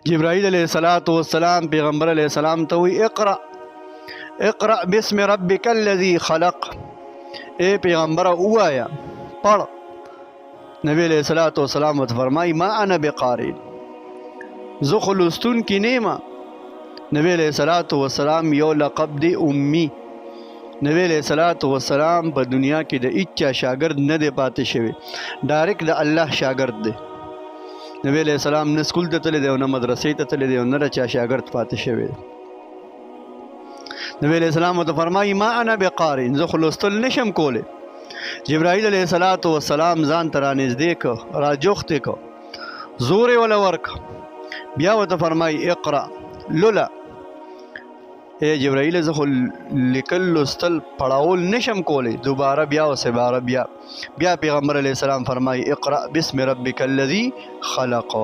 جبرائیل علیہ الصلوۃ والسلام پیغمبر علیہ السلام ته وی اقرأ بسم ربک الذی خلق، اے پیغمبر اوایا پڑھ. نبی علیہ الصلوۃ والسلام ورته فرمای ما انا بقارئ، زه خو لوستونکی نیمه. نبی علیہ الصلوۃ والسلام یو لقب دی امی. نبی علیہ الصلوۃ والسلام په دنیا کې د هیچا شاګرد نه دی پاتې شوی، ډایرکټ د الله شاګرد دی. نبی علیہ السلام نه سکول ته تللی دی او نه مدرسې ته تللی دی او نه د چا شاګرد پاتې شوی دی. نبی علیہ السلام ورته فرمایي ما انا بقارئ، زه خو لوستل نشم کولی. جبرائیل علیہ الصلوۃ والسلام ځان ته رانږدې که، راجوختې که، زور یې وله ورکه، بیا ورته فرمایي اقرأ لوله. اے جبرائیل زه خو لیکل لوستل پړاول نشم کولی. دوباره بیا و سباره بیا پیغمبر علیہ السلام فرمایي اقرأ بسم ربک الذی خلق.